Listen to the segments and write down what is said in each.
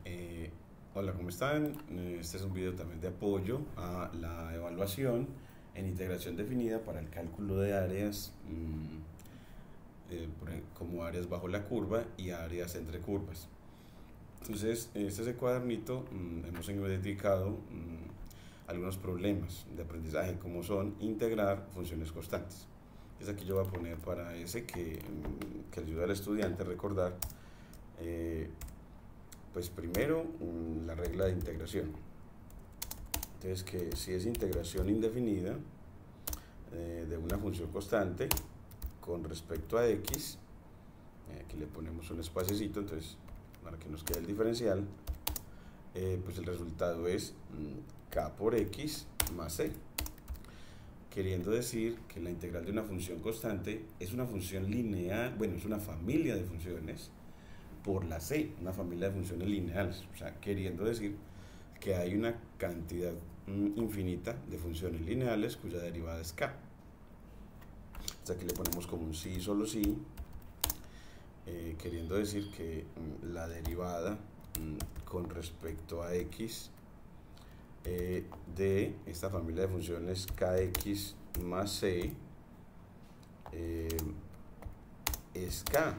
Eh, Hola, ¿cómo están? Este es un video también de apoyo a la evaluación en integración definida para el cálculo de áreas como áreas bajo la curva y áreas entre curvas. Entonces, este es el cuadernito, hemos identificado algunos problemas de aprendizaje como son integrar funciones constantes. Es aquí yo voy a poner para ese que ayuda al estudiante a recordar pues primero la regla de integración. Entonces que si es integración indefinida de una función constante con respecto a x, aquí le ponemos un espaciocito, entonces para que nos quede el diferencial, pues el resultado es k por x más c, queriendo decir que la integral de una función constante es una función lineal, bueno, es una familia de funciones por la c, una familia de funciones lineales, o sea, queriendo decir que hay una cantidad infinita de funciones lineales cuya derivada es k. Entonces aquí le ponemos como un sí, solo sí, queriendo decir que la derivada con respecto a x de esta familia de funciones kx más c es k.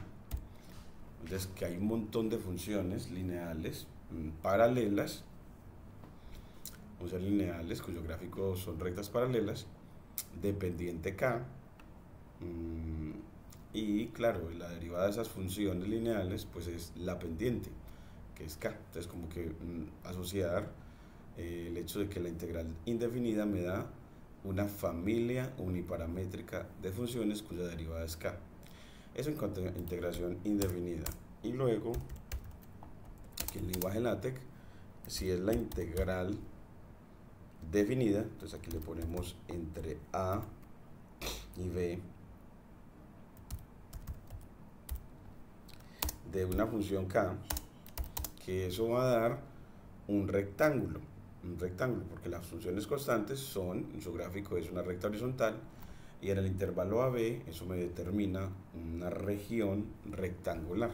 Entonces que hay un montón de funciones lineales paralelas, funciones lineales cuyo gráfico son rectas paralelas, dependiente k, y claro, la derivada de esas funciones lineales pues es la pendiente, que es k. Entonces como que asociar el hecho de que la integral indefinida me da una familia uniparamétrica de funciones cuya derivada es k. Eso en cuanto a integración indefinida. Y luego, aquí en el lenguaje LaTeX, si es la integral definida, entonces aquí le ponemos entre a y b de una función k, que eso va a dar un rectángulo, porque las funciones constantes son, en su gráfico es una recta horizontal, y en el intervalo AB eso me determina una región rectangular.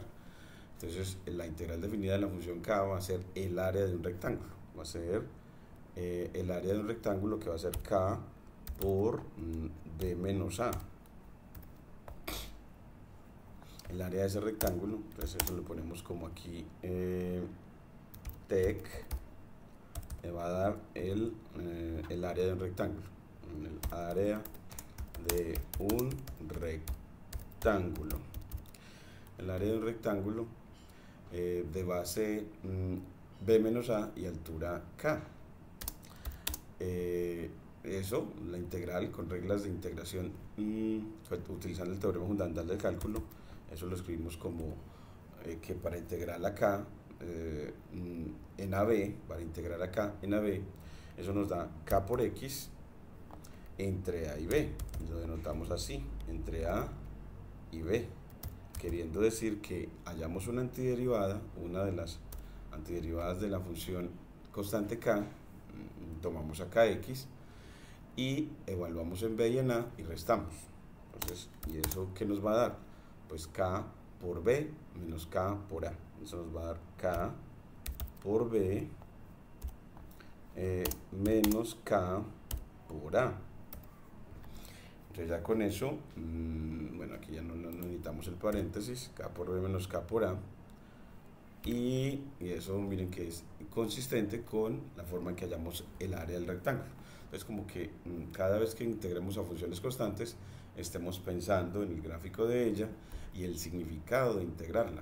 Entonces la integral definida de la función k va a ser el área de un rectángulo, va a ser el área de un rectángulo, que va a ser k por b menos a, el área de ese rectángulo. Entonces eso lo ponemos como aquí tec, me va a dar el área de un rectángulo, el área de un rectángulo, el área de un rectángulo de base b menos a y altura k. Eso, la integral con reglas de integración utilizando el teorema fundamental del cálculo, eso lo escribimos como que para integrar acá en AB, para integrar acá en AB, eso nos da k por x entre a y b, lo denotamos así, entre a y b, queriendo decir que hallamos una antiderivada, una de las antiderivadas de la función constante k, tomamos acá x y evaluamos en b y en a y restamos. Entonces, ¿y eso qué nos va a dar? Pues k por b menos k por a. Eso nos va a dar k por b menos k por a. Entonces ya con eso, bueno, aquí ya no necesitamos el paréntesis, k por b menos k por a. Y eso miren que es consistente con la forma en que hallamos el área del rectángulo. Entonces como que cada vez que integremos a funciones constantes estemos pensando en el gráfico de ella y el significado de integrarla.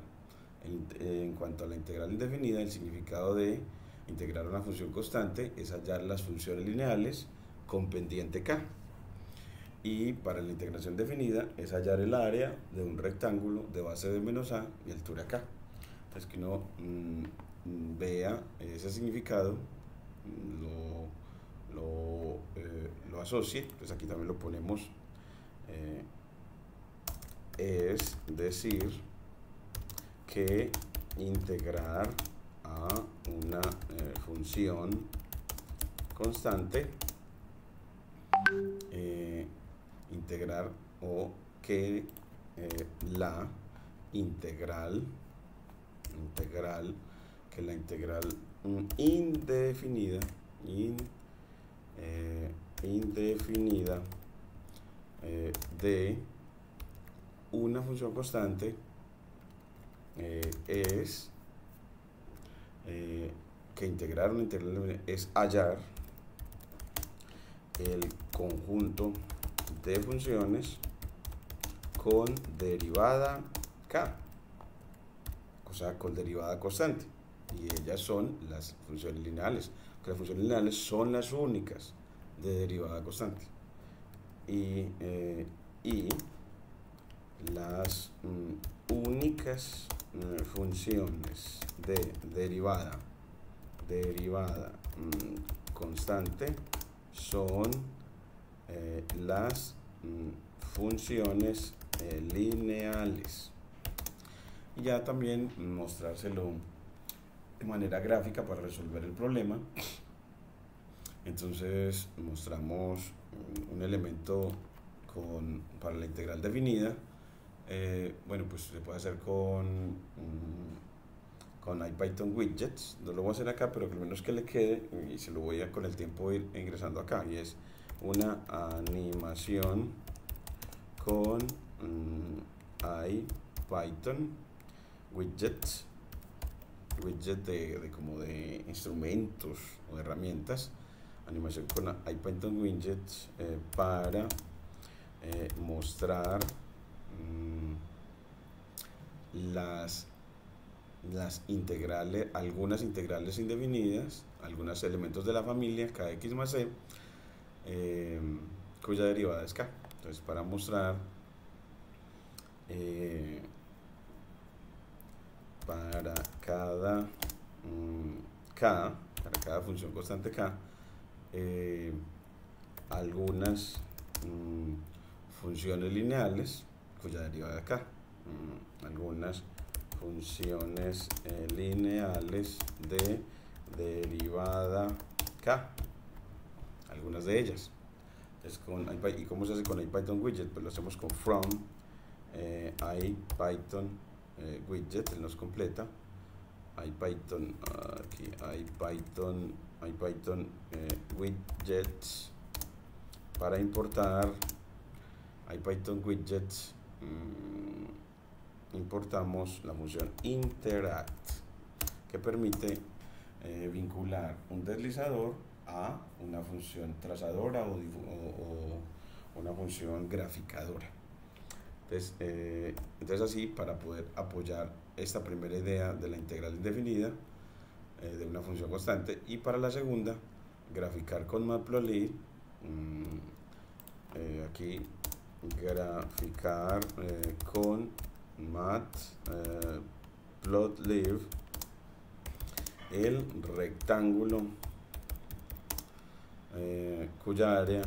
En cuanto a la integral indefinida, el significado de integrar una función constante es hallar las funciones lineales con pendiente k. Y para la integración definida es hallar el área de un rectángulo de base b menos a y altura k. Entonces que uno vea ese significado, lo asocie. Entonces aquí también lo ponemos, es decir que integrar a una función constante, integrar o que la integral que la integral indefinida de una función constante es que integrar una integral es hallar el conjunto de funciones con derivada k, o sea, con derivada constante, y ellas son las funciones lineales, que las funciones lineales son las únicas de derivada constante, y las únicas funciones de derivada constante son las funciones lineales. Y ya también mostrárselo de manera gráfica para resolver el problema. Entonces mostramos un elemento para la integral definida. Bueno, pues se puede hacer con IPython widgets. No lo voy a hacer acá, pero que al menos que le quede, y se lo voy a con el tiempo ir ingresando acá, y es una animación con IPython widgets, widget como de instrumentos o herramientas, animación con IPython widgets para mostrar las integrales, algunas integrales indefinidas, algunos elementos de la familia kx más c, cuya derivada es k. Entonces, para mostrar para cada k, para cada función constante k, algunas funciones lineales cuya derivada es k, algunas funciones lineales de derivada k, algunas de ellas. Entonces, ¿y cómo se hace con IPython widget? Pues lo hacemos con from IPython widget, él nos completa IPython, aquí IPython widgets, para importar IPython widgets. Importamos la función interact, que permite vincular un deslizador a una función trazadora o una función graficadora. Entonces así, para poder apoyar esta primera idea de la integral indefinida de una función constante, y para la segunda, graficar con Matplotlib, aquí graficar con Matplotlib el rectángulo cuya área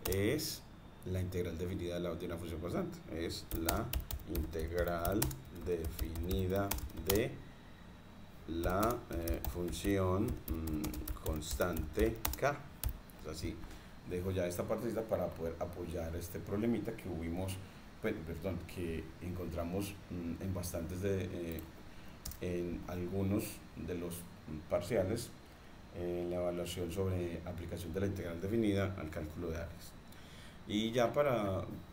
es la integral definida de una función constante, es la integral definida de la función constante k. Así dejo ya esta partecita para poder apoyar este problemita que que encontramos en bastantes en algunos de los parciales en la evaluación sobre aplicación de la integral definida al cálculo de áreas. Y ya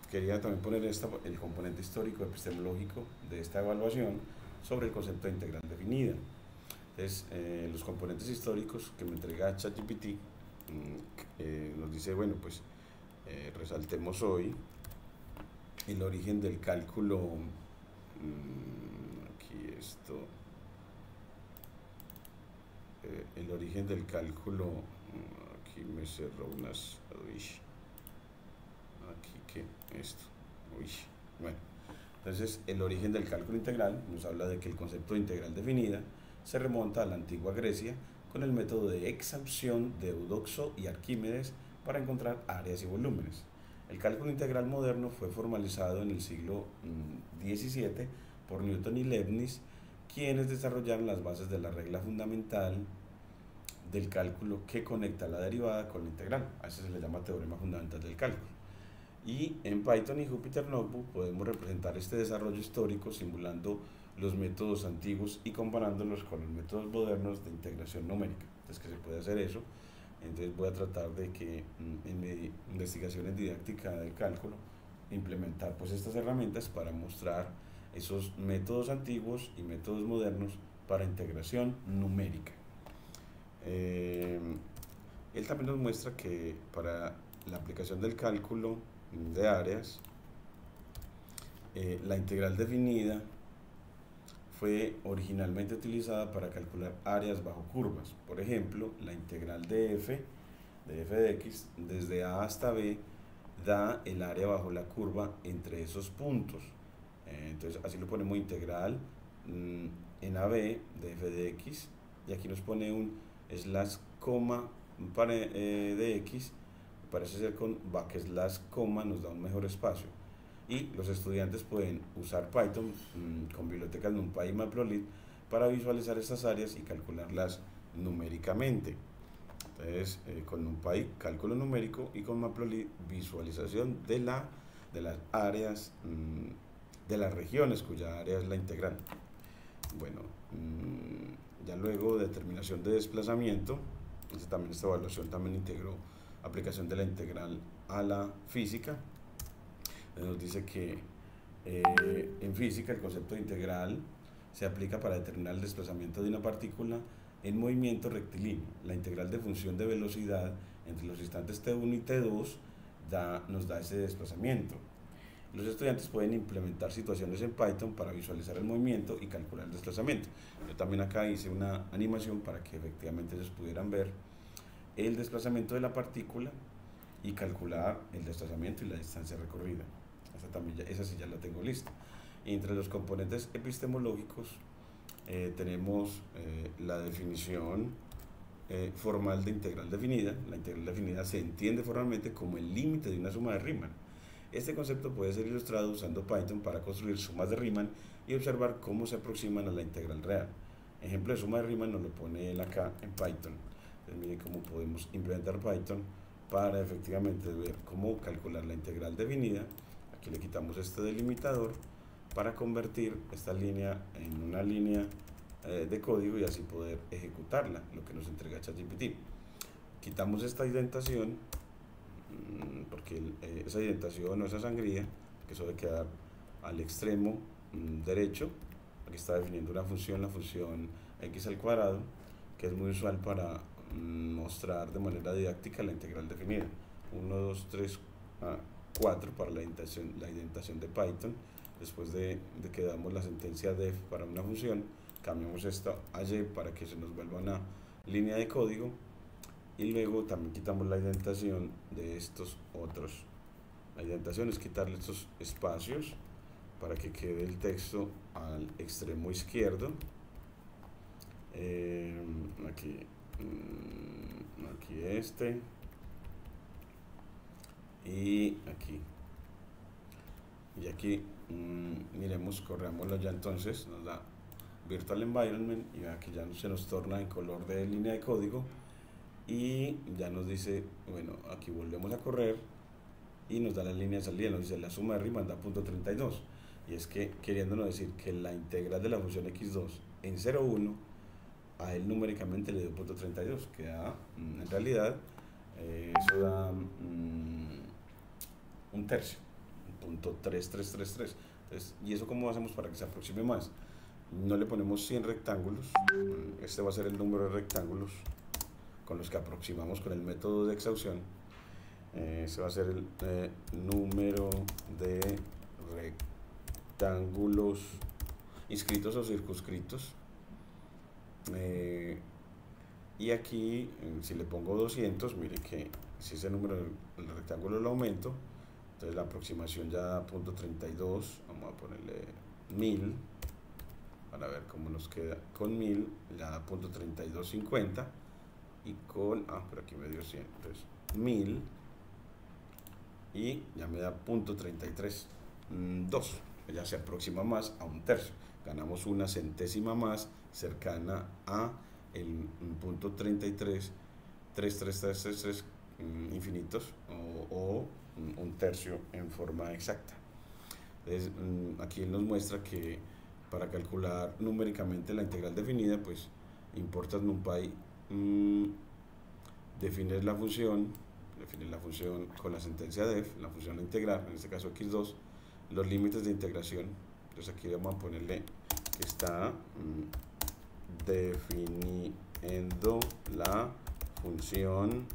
quería también poner el componente histórico epistemológico de esta evaluación sobre el concepto de integral definida. Entonces, los componentes históricos que me entrega ChatGPT nos dice, bueno, pues resaltemos hoy el origen del cálculo, aquí esto, el origen del cálculo, aquí me cerró unas, aquí que esto, bueno, entonces el origen del cálculo integral nos habla de que el concepto de integral definida se remonta a la antigua Grecia con el método de exhaustión de Eudoxo y Arquímedes para encontrar áreas y volúmenes. El cálculo integral moderno fue formalizado en el siglo XVII por Newton y Leibniz, quienes desarrollaron las bases de la regla fundamental del cálculo que conecta la derivada con la integral. A eso se le llama teorema fundamental del cálculo. Y en Python y Jupyter Notebook podemos representar este desarrollo histórico simulando los métodos antiguos y comparándolos con los métodos modernos de integración numérica. Entonces, que se puede hacer eso. Entonces voy a tratar de que en mi investigación en didáctica del cálculo implementar pues estas herramientas para mostrar esos métodos antiguos y métodos modernos para integración numérica. Él también nos muestra que para la aplicación del cálculo de áreas, la integral definida fue originalmente utilizada para calcular áreas bajo curvas. Por ejemplo, la integral de f de x desde a hasta b da el área bajo la curva entre esos puntos. Entonces así lo ponemos integral en AB de f de x, y aquí nos pone un slash coma de x, parece ser con backslash coma, nos da un mejor espacio. Y los estudiantes pueden usar Python con bibliotecas NumPy y Matplotlib para visualizar estas áreas y calcularlas numéricamente. Entonces, con NumPy, cálculo numérico, y con Matplotlib, visualización de las áreas, de las regiones cuya área es la integral. Bueno, ya luego determinación de desplazamiento. Esta evaluación también integró aplicación de la integral a la física. Nos dice que en física el concepto de integral se aplica para determinar el desplazamiento de una partícula en movimiento rectilíneo. La integral de función de velocidad entre los instantes t1 y t2 nos da ese desplazamiento. Los estudiantes pueden implementar situaciones en Python para visualizar el movimiento y calcular el desplazamiento. Yo también acá hice una animación para que efectivamente ellos pudieran ver el desplazamiento de la partícula y calcular el desplazamiento y la distancia recorrida. Esa sí ya la tengo lista. Y entre los componentes epistemológicos tenemos la definición formal de integral definida. La integral definida se entiende formalmente como el límite de una suma de Riemann. Este concepto puede ser ilustrado usando Python para construir sumas de Riemann y observar cómo se aproximan a la integral real. Ejemplo de suma de Riemann nos lo pone él acá en Python. Entonces miren cómo podemos implementar Python para efectivamente ver cómo calcular la integral definida. Aquí le quitamos este delimitador para convertir esta línea en una línea de código y así poder ejecutarla, lo que nos entrega ChatGPT. Quitamos esta indentación porque esa indentación o esa sangría, que eso debe quedar al extremo derecho. Aquí está definiendo una función, la función x al cuadrado, que es muy usual para mostrar de manera didáctica la integral definida. 1, 2, 3, 4 para la indentación de Python. Después de que damos la sentencia def para una función, cambiamos esto a y para que se nos vuelva una línea de código, y luego también quitamos la indentación de estos otros. La indentación es quitarle estos espacios para que quede el texto al extremo izquierdo. Aquí este y aquí, y aquí miremos, corrámoslo ya. Entonces nos da virtual environment y aquí ya se nos torna en color de línea de código y ya nos dice, bueno, aquí volvemos a correr y nos da la línea de salida, nos dice la suma de Riemann da .32, y es que queriéndonos decir que la integral de la función x2 en 0,1 a él numéricamente le dio .32, que da, en realidad eso da un tercio, .3333. Entonces, ¿y eso cómo hacemos para que se aproxime más? No le ponemos 100 rectángulos, este va a ser el número de rectángulos con los que aproximamos con el método de exhaustión. Ese va a ser el número de rectángulos inscritos o circunscritos. Y aquí, si le pongo 200, mire que si ese número del rectángulo lo aumento, entonces la aproximación ya da .32, vamos a ponerle 1000, para ver cómo nos queda. Con 1000 ya da .3250, y con, pero aquí me dio 100, entonces 1000, y ya me da .332, ya se aproxima más a un tercio, ganamos una centésima más cercana a el .333333 infinitos, o un tercio en forma exacta. Entonces aquí él nos muestra que para calcular numéricamente la integral definida, pues importas NumPy, defines la función con la sentencia def, la función a integrar, en este caso x2, los límites de integración. Entonces aquí vamos a ponerle que está definiendo la función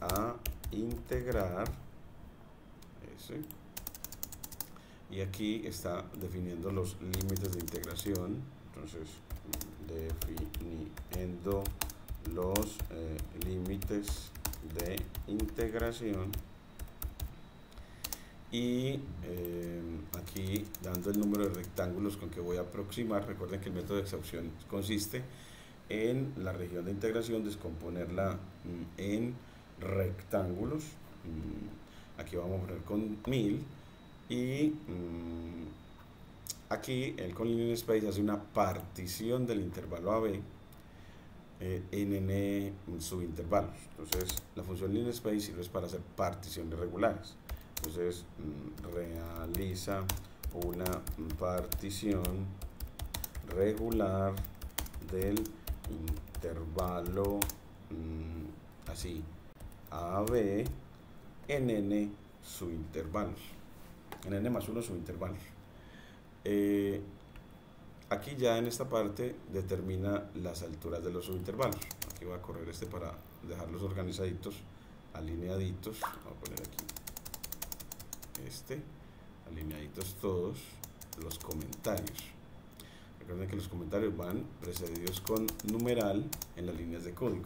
a integrar, ese, y aquí está definiendo los límites de integración. Entonces definiendo los límites de integración, y aquí dando el número de rectángulos con que voy a aproximar. Recuerden que el método de exhaustión consiste en la región de integración descomponerla en rectángulos. Aquí vamos a poner con 1000, y aquí el collinear space hace una partición del intervalo AB en n subintervalos. Entonces la función linear space sirve para hacer particiones regulares. Entonces realiza una partición regular del intervalo así AB en n subintervalos, en n más 1 subintervalos. Aquí ya en esta parte determina las alturas de los subintervalos. Aquí voy a correr este para dejarlos organizaditos, alineaditos. Voy a poner aquí alineaditos todos los comentarios. Recuerden que los comentarios van precedidos con numeral en las líneas de código.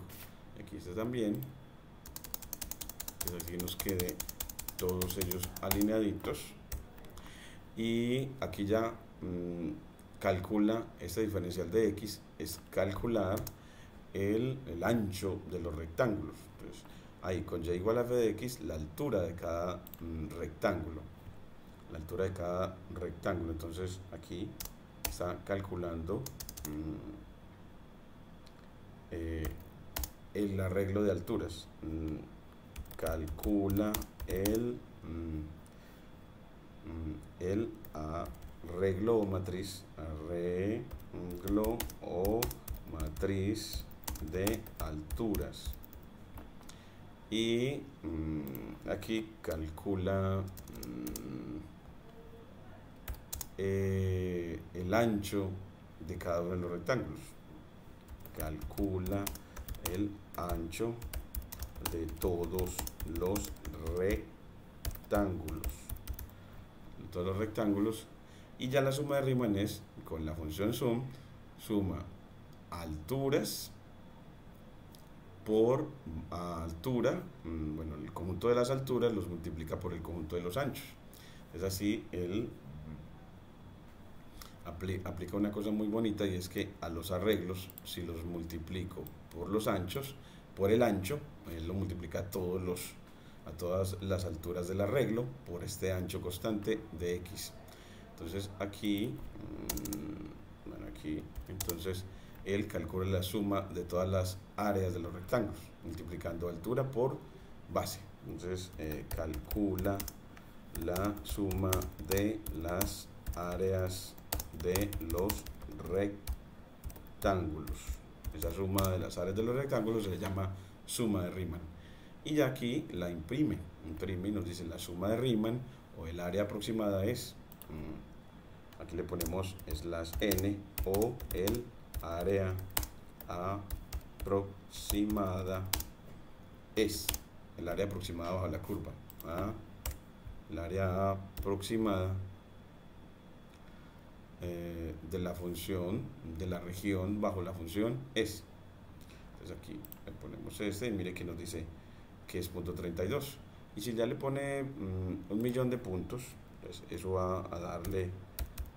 Aquí está también. Entonces aquí nos quede todos ellos alineaditos, y aquí ya calcula esta diferencial de x, es calcular el ancho de los rectángulos. Entonces ahí con y igual a f de x, la altura de cada rectángulo, entonces aquí está calculando el arreglo de alturas. Calcula el arreglo o matriz de alturas, y aquí calcula el ancho de cada uno de los rectángulos. Calcula el ancho de todos los rectángulos, y ya la suma de Riemann es con la función sum, suma alturas por altura, bueno, el conjunto de las alturas los multiplica por el conjunto de los anchos. Es así, él aplica una cosa muy bonita, y es que a los arreglos, si los multiplico por los anchos, por el ancho, él lo multiplica a todas las alturas del arreglo por este ancho constante de x. Entonces aquí, entonces él calcula la suma de todas las áreas de los rectángulos, multiplicando altura por base. Entonces calcula la suma de las áreas de los rectángulos. Esa suma de las áreas de los rectángulos se le llama suma de Riemann. Y ya aquí la imprime y nos dice la suma de Riemann, o el área aproximada es, aquí le ponemos /n, o el área aproximada es, el área aproximada bajo la curva, el área aproximada de la función, de la región bajo la función es. Entonces aquí le ponemos y mire que nos dice que es punto 32, y si ya le pone 1.000.000 de puntos, pues eso va a darle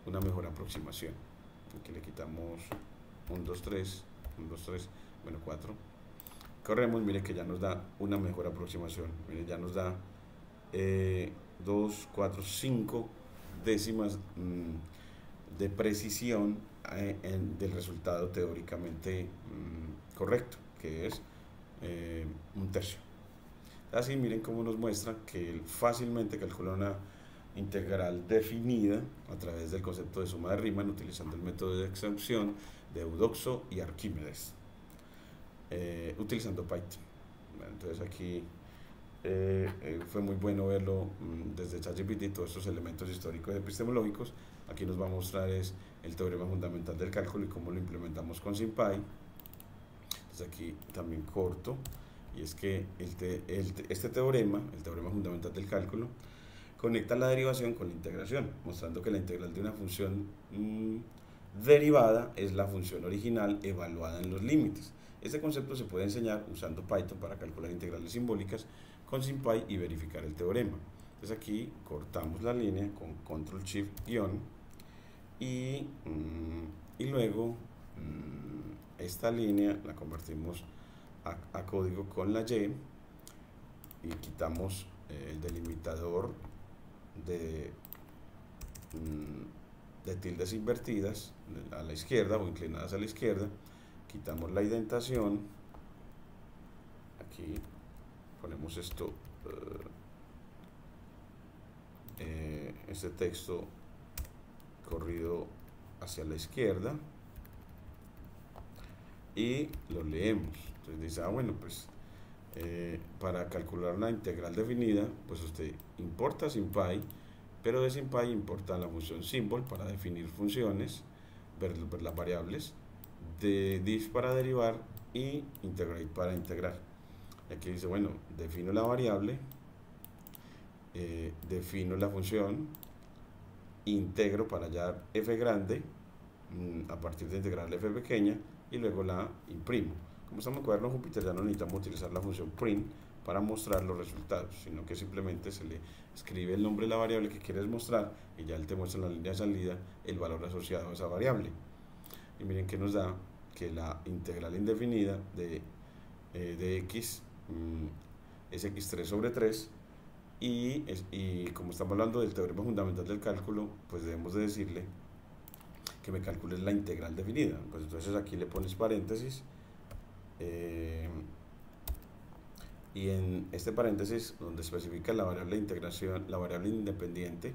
una mejor aproximación. Aquí le quitamos 1, 2, 3, 1, 2, 3, bueno, 4. Corremos, mire que ya nos da una mejor aproximación. Mire, ya nos da 2, 4, 5 décimas de precisión del resultado teóricamente correcto, que es 1/3. Así miren cómo nos muestra que él fácilmente calcula integral definida a través del concepto de suma de Riemann utilizando el método de extracción de Eudoxo y Arquímedes, utilizando Python. Bueno, entonces aquí fue muy bueno verlo desde ChatGPT, todos estos elementos históricos y epistemológicos. Aquí nos va a mostrar es el teorema fundamental del cálculo y cómo lo implementamos con SymPy. Entonces aquí también corto, y es que este teorema, el teorema fundamental del cálculo, conecta la derivación con la integración, mostrando que la integral de una función derivada es la función original evaluada en los límites. Este concepto se puede enseñar usando Python para calcular integrales simbólicas con SymPy y verificar el teorema. Entonces aquí cortamos la línea con Control Shift guión y luego esta línea la convertimos a código con la Y y quitamos el delimitador de tildes invertidas a la izquierda o inclinadas a la izquierda, quitamos la indentación, aquí ponemos esto, este texto corrido hacia la izquierda y lo leemos. Entonces dice, bueno, pues para calcular la integral definida, pues usted importa SymPy, pero de SymPy importa la función symbol para definir funciones, ver las variables, de diff para derivar y integrate para integrar. Y aquí dice, bueno, defino la variable, defino la función, integro para hallar f grande a partir de integrar la f pequeña y luego la imprimo. Como estamos en cuaderno Júpiter, ya no necesitamos utilizar la función print para mostrar los resultados, sino que simplemente se le escribe el nombre de la variable que quieres mostrar y ya él te muestra en la línea de salida el valor asociado a esa variable. Y miren que nos da que la integral indefinida de x es x3 sobre 3 y como estamos hablando del teorema fundamental del cálculo, pues debemos de decirle que me calcule la integral definida. Pues entonces aquí le pones paréntesis y en este paréntesis donde especifica la variable de integración, la variable independiente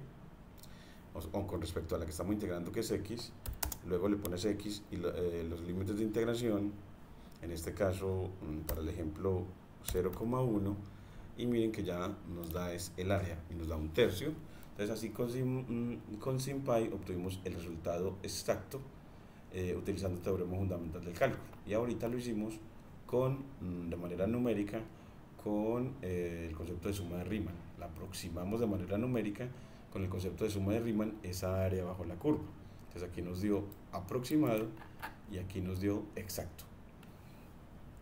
o con respecto a la que estamos integrando, que es x, luego le pones x y los límites de integración, en este caso para el ejemplo 0,1, y miren que ya nos da el área y nos da 1/3. Entonces así con SymPy obtuvimos el resultado exacto utilizando el teorema fundamental del cálculo, y ahorita lo hicimos de manera numérica con el concepto de suma de Riemann. La aproximamos de manera numérica con el concepto de suma de Riemann esa área bajo la curva. Entonces aquí nos dio aproximado y aquí nos dio exacto.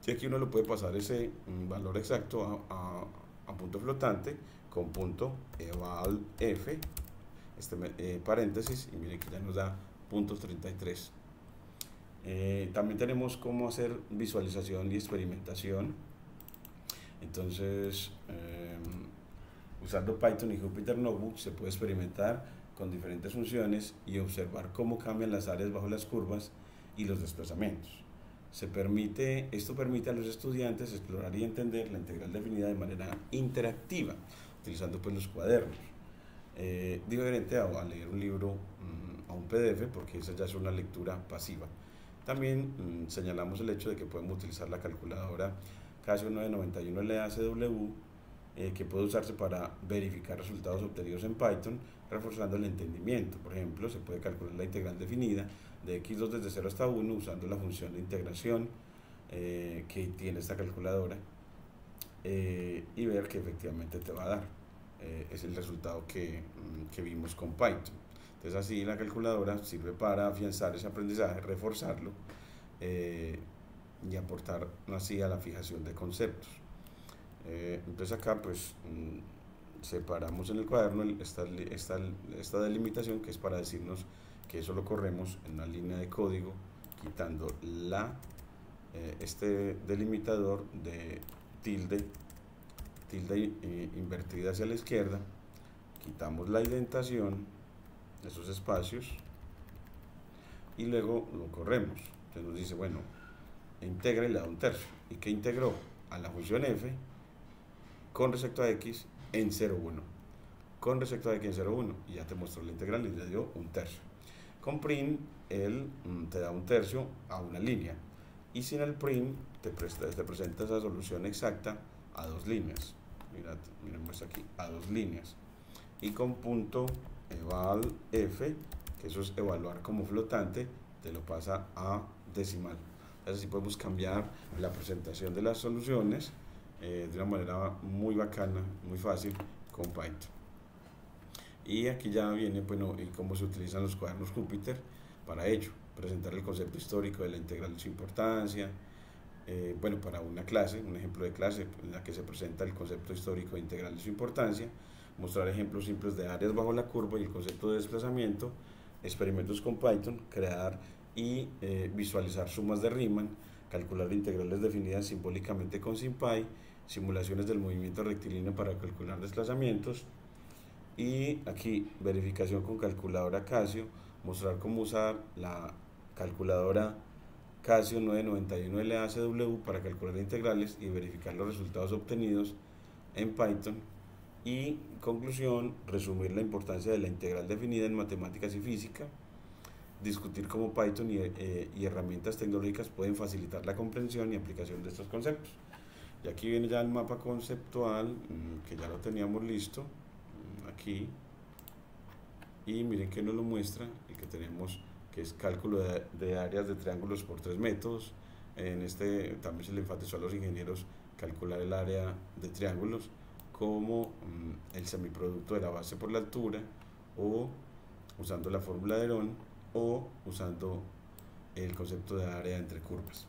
Y aquí uno lo puede pasar ese valor exacto a punto flotante con punto eval f, paréntesis, y miren que ya nos da puntos 33. También tenemos cómo hacer visualización y experimentación. Entonces usando Python y Jupyter Notebook se puede experimentar con diferentes funciones y observar cómo cambian las áreas bajo las curvas y los desplazamientos. Esto permite a los estudiantes explorar y entender la integral definida de manera interactiva, utilizando pues los cuadernos, diferente a leer un libro a un PDF, porque esa ya es una lectura pasiva. También señalamos el hecho de que podemos utilizar la calculadora Casio 991 LACW, que puede usarse para verificar resultados obtenidos en Python, reforzando el entendimiento. Por ejemplo, se puede calcular la integral definida de x2 desde 0 hasta 1 usando la función de integración que tiene esta calculadora, y ver que efectivamente te va a dar es el resultado que vimos con Python. Entonces así la calculadora sirve para afianzar ese aprendizaje, reforzarlo y aportar así a la fijación de conceptos. Entonces acá pues separamos en el cuaderno esta delimitación, que es para decirnos que eso lo corremos en una línea de código quitando este delimitador de tilde invertida hacia la izquierda, quitamos la indentación, esos espacios, y luego lo corremos. Entonces nos dice, bueno, integra y le da 1/3. ¿Y qué integró? A la función f con respecto a x en 0,1. con respecto a x en 0,1 y ya te mostró la integral y le dio 1/3. Con prim, él te da 1/3 a una línea, y sin el prim te presenta esa solución exacta a 2 líneas. Miremos aquí, a 2 líneas. Y con punto eval f, que eso es evaluar como flotante, te lo pasa a decimal. Así podemos cambiar la presentación de las soluciones de una manera muy bacana, muy fácil con Python. Y aquí ya viene, bueno, cómo se utilizan los cuadernos Júpiter para ello. Presentar el concepto histórico de la integral y su importancia. Bueno, para una clase, un ejemplo de clase en la que se presenta el concepto histórico de integral y su importancia. Mostrar ejemplos simples de áreas bajo la curva y el concepto de desplazamiento. Experimentos con Python, crear y visualizar sumas de Riemann, calcular integrales definidas simbólicamente con SymPy, simulaciones del movimiento rectilíneo para calcular desplazamientos, y aquí verificación con calculadora Casio, mostrar cómo usar la calculadora Casio 991 LACW para calcular integrales y verificar los resultados obtenidos en Python. Y conclusión, resumir la importancia de la integral definida en matemáticas y física, discutir cómo Python y herramientas tecnológicas pueden facilitar la comprensión y aplicación de estos conceptos. Y aquí viene ya el mapa conceptual, que ya lo teníamos listo, aquí, y miren que nos lo muestra, el que tenemos, que es cálculo de áreas de triángulos por 3 métodos. En este también se le enfatizó a los ingenieros calcular el área de triángulos como el semiproducto de la base por la altura, o usando la fórmula de Herón, o usando el concepto de área entre curvas.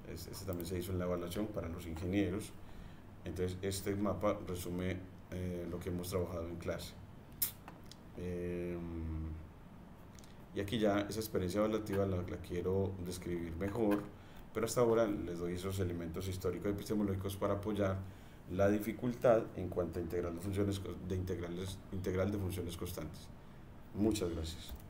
Este también se hizo en la evaluación para los ingenieros. Entonces este mapa resume lo que hemos trabajado en clase. Y aquí ya esa experiencia evaluativa la quiero describir mejor, pero hasta ahora les doy esos elementos históricos y epistemológicos para apoyar la dificultad en cuanto a integral de funciones constantes. Muchas gracias.